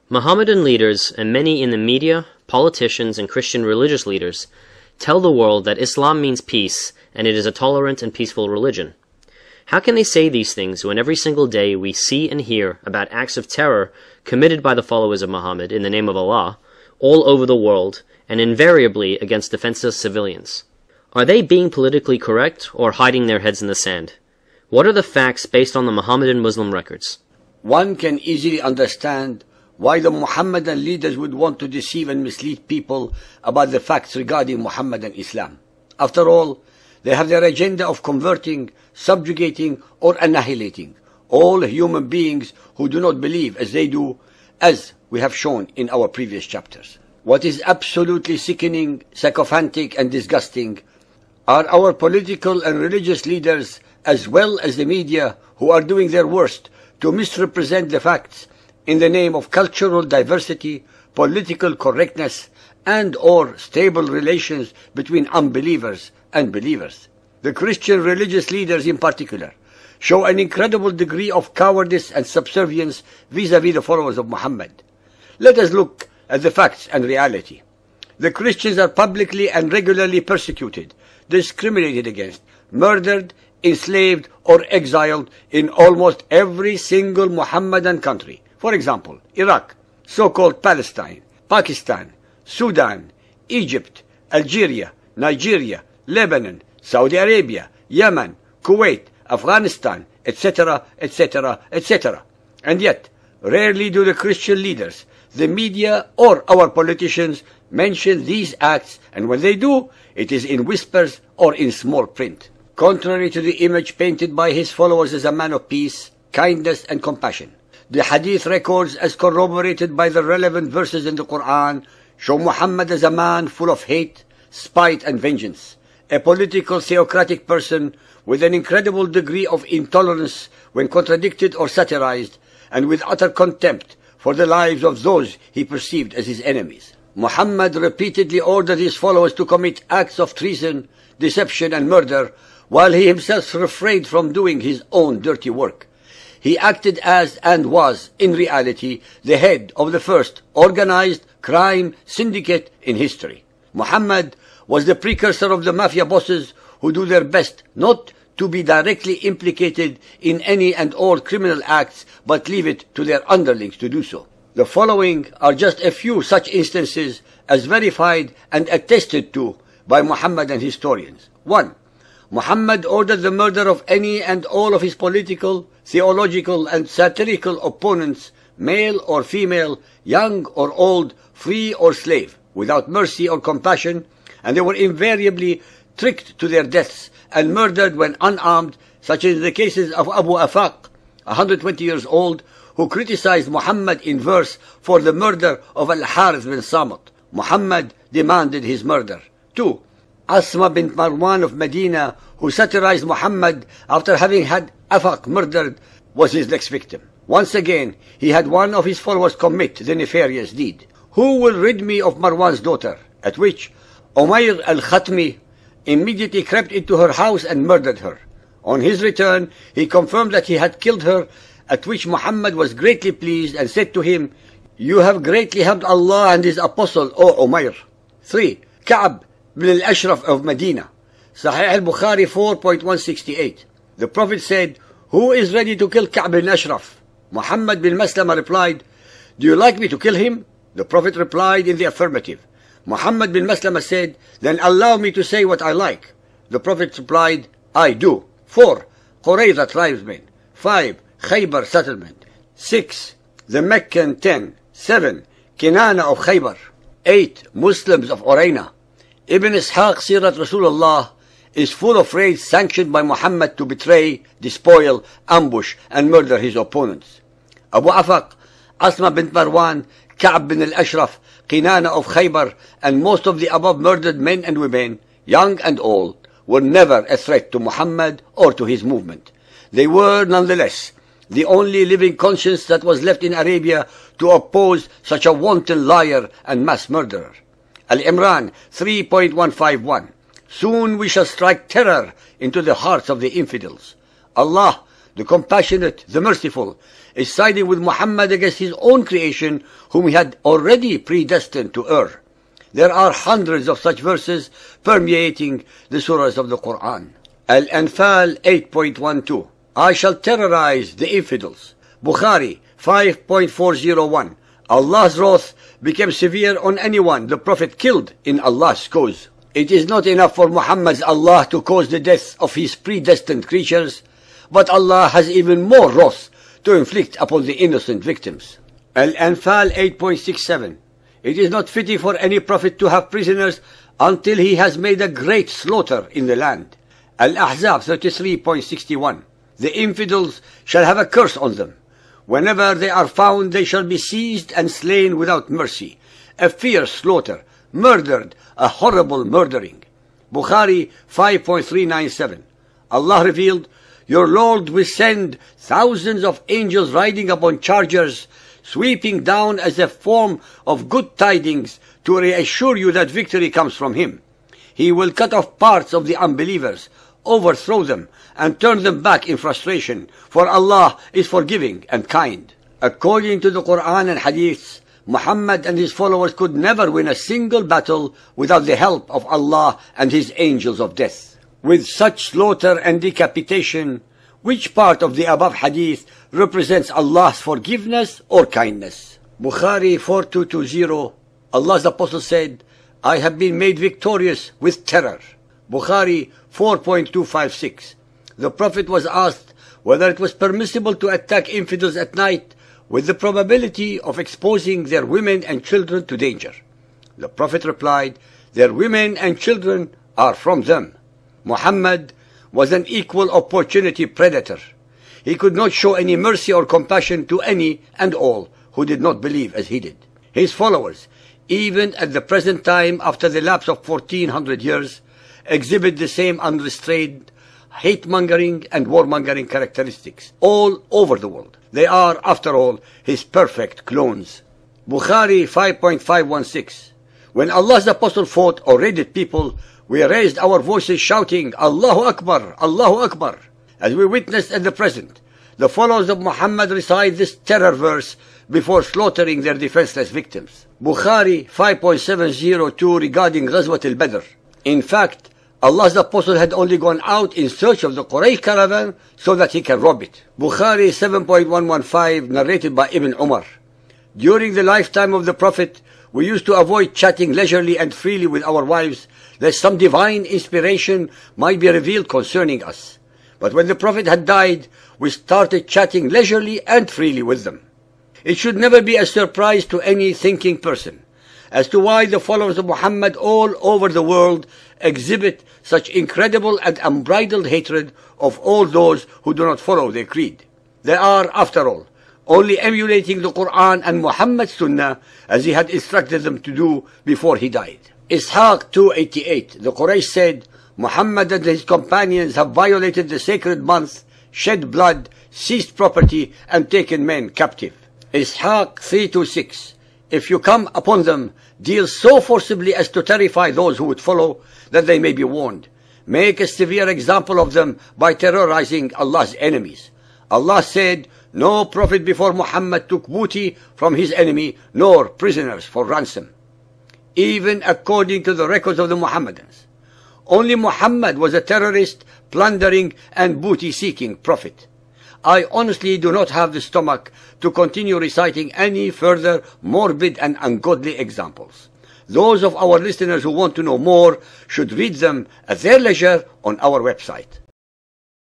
Mohammedan leaders and many in the media, politicians, and Christian religious leaders tell the world that Islam means peace and it is a tolerant and peaceful religion. How can they say these things when every single day we see and hear about acts of terror committed by the followers of Muhammad in the name of Allah all over the world and invariably against defenseless civilians? Are they being politically correct or hiding their heads in the sand? What are the facts based on the Mohammedan Muslim records? One can easily understand why the Mohammedan leaders would want to deceive and mislead people about the facts regarding Muhammad and Islam. After all, they have their agenda of converting, subjugating, or annihilating all human beings who do not believe as they do, as we have shown in our previous chapters. What is absolutely sickening, sycophantic, and disgusting are our political and religious leaders, as well as the media, who are doing their worst to misrepresent the facts in the name of cultural diversity, political correctness, and/or stable relations between unbelievers and believers. The Christian religious leaders in particular show an incredible degree of cowardice and subservience vis-à-vis the followers of Muhammad. Let us look at the facts and reality. The Christians are publicly and regularly persecuted, discriminated against, murdered, enslaved, or exiled in almost every single Muhammadan country. For example, Iraq, so-called Palestine, Pakistan, Sudan, Egypt, Algeria, Nigeria, Lebanon, Saudi Arabia, Yemen, Kuwait, Afghanistan, etc., etc., etc. And yet, rarely do the Christian leaders, the media, or our politicians mention these acts, and when they do, it is in whispers or in small print. Contrary to the image painted by his followers as a man of peace, kindness, and compassion, the hadith records, as corroborated by the relevant verses in the Quran, show Muhammad as a man full of hate, spite, and vengeance, a political theocratic person with an incredible degree of intolerance when contradicted or satirized, and with utter contempt for the lives of those he perceived as his enemies. Muhammad repeatedly ordered his followers to commit acts of treason, deception, and murder, while he himself refrained from doing his own dirty work. He acted as, and was, in reality, the head of the first organized crime syndicate in history. Muhammad was the precursor of the mafia bosses who do their best not to be directly implicated in any and all criminal acts, but leave it to their underlings to do so. The following are just a few such instances as verified and attested to by Muhammadan historians. 1. Muhammad ordered the murder of any and all of his political, theological, and satirical opponents, male or female, young or old, free or slave, without mercy or compassion, and they were invariably tricked to their deaths and murdered when unarmed, such as the cases of Abu Afaq, 120 years old, who criticized Muhammad in verse for the murder of Al-Harith bin Samit. Muhammad demanded his murder. 2. Asma bint Marwan of Medina, who satirized Muhammad after having had Afaq murdered, was his next victim. Once again, he had one of his followers commit the nefarious deed. Who will rid me of Marwan's daughter? At which Umayr al-Khatmi immediately crept into her house and murdered her. On his return, he confirmed that he had killed her, at which Muhammad was greatly pleased and said to him, "You have greatly helped Allah and His Apostle, O Umayr." 3. Ka'b bin al-Ashraf of Medina, Sahih al-Bukhari 4.168. The Prophet said, "Who is ready to kill Ka'b bin Ashraf?" Muhammad bin Maslama replied, "Do you like me to kill him?" The Prophet replied in the affirmative. Muhammad bin Maslama said, "Then allow me to say what I like." The Prophet replied, "I do." 4. Qurayza tribesmen. 5. Khaybar settlement. 6. The Meccan 10. 7. Kinana of Khaybar. 8. Muslims of Urayna. Ibn Ishaq Sirat Rasulullah is full of raids sanctioned by Muhammad to betray, despoil, ambush, and murder his opponents. Abu Afaq, Asma bint Marwan, Ka'b bin al-Ashraf, Kinana of Khaybar, and most of the above murdered men and women, young and old, were never a threat to Muhammad or to his movement. They were, nonetheless, the only living conscience that was left in Arabia to oppose such a wanton liar and mass murderer. Al-Imran 3.151. Soon we shall strike terror into the hearts of the infidels. Allah the compassionate, the merciful, is siding with Muhammad against his own creation, whom he had already predestined to err. There are hundreds of such verses permeating the surahs of the Quran. Al-Anfal 8.12, I shall terrorize the infidels. Bukhari 5.401, Allah's wrath became severe on anyone the Prophet killed in Allah's cause. It is not enough for Muhammad's Allah to cause the death of his predestined creatures, but Allah has even more wrath to inflict upon the innocent victims. Al-Anfal 8.67, it is not fitting for any prophet to have prisoners until he has made a great slaughter in the land. Al-Ahzab 33.61, the infidels shall have a curse on them. Whenever they are found, they shall be seized and slain without mercy. A fierce slaughter, murdered, a horrible murdering. Bukhari 5.397, Allah revealed, your Lord will send thousands of angels riding upon chargers, sweeping down as a form of good tidings to reassure you that victory comes from Him. He will cut off parts of the unbelievers, overthrow them, and turn them back in frustration, for Allah is forgiving and kind. According to the Quran and Hadiths, Muhammad and his followers could never win a single battle without the help of Allah and His angels of death. With such slaughter and decapitation, which part of the above hadith represents Allah's forgiveness or kindness? Bukhari 4220, Allah's Apostle said, I have been made victorious with terror. Bukhari 4.256, the Prophet was asked whether it was permissible to attack infidels at night with the probability of exposing their women and children to danger. The Prophet replied, their women and children are from them. Muhammad was an equal opportunity predator. He could not show any mercy or compassion to any and all who did not believe as he did. His followers, even at the present time after the lapse of 1400 years, exhibit the same unrestrained hate-mongering and war-mongering characteristics all over the world. They are, after all, his perfect clones. Bukhari 5.516, when Allah's Apostle fought or raided people, we raised our voices shouting, Allahu Akbar, Allahu Akbar. As we witnessed at the present, the followers of Muhammad recite this terror verse before slaughtering their defenseless victims. Bukhari 5.702 regarding Ghazwat al-Badr. In fact, Allah's Apostle had only gone out in search of the Quraysh caravan so that he can rob it. Bukhari 7.115 narrated by Ibn Umar. During the lifetime of the Prophet, we used to avoid chatting leisurely and freely with our wives, lest some divine inspiration might be revealed concerning us. But when the Prophet had died, we started chatting leisurely and freely with them. It should never be a surprise to any thinking person as to why the followers of Muhammad all over the world exhibit such incredible and unbridled hatred of all those who do not follow their creed. They are, after all, only emulating the Quran and Muhammad's Sunnah as he had instructed them to do before he died. Ishaq 288, the Quraysh said, Muhammad and his companions have violated the sacred month, shed blood, seized property, and taken men captive. Ishaq 326, if you come upon them, deal so forcibly as to terrify those who would follow, that they may be warned. Make a severe example of them by terrorizing Allah's enemies. Allah said, no prophet before Muhammad took booty from his enemy, nor prisoners for ransom. Even according to the records of the Muhammadans, only Muhammad was a terrorist, plundering, and booty-seeking prophet. I honestly do not have the stomach to continue reciting any further morbid and ungodly examples. Those of our listeners who want to know more should read them at their leisure on our website.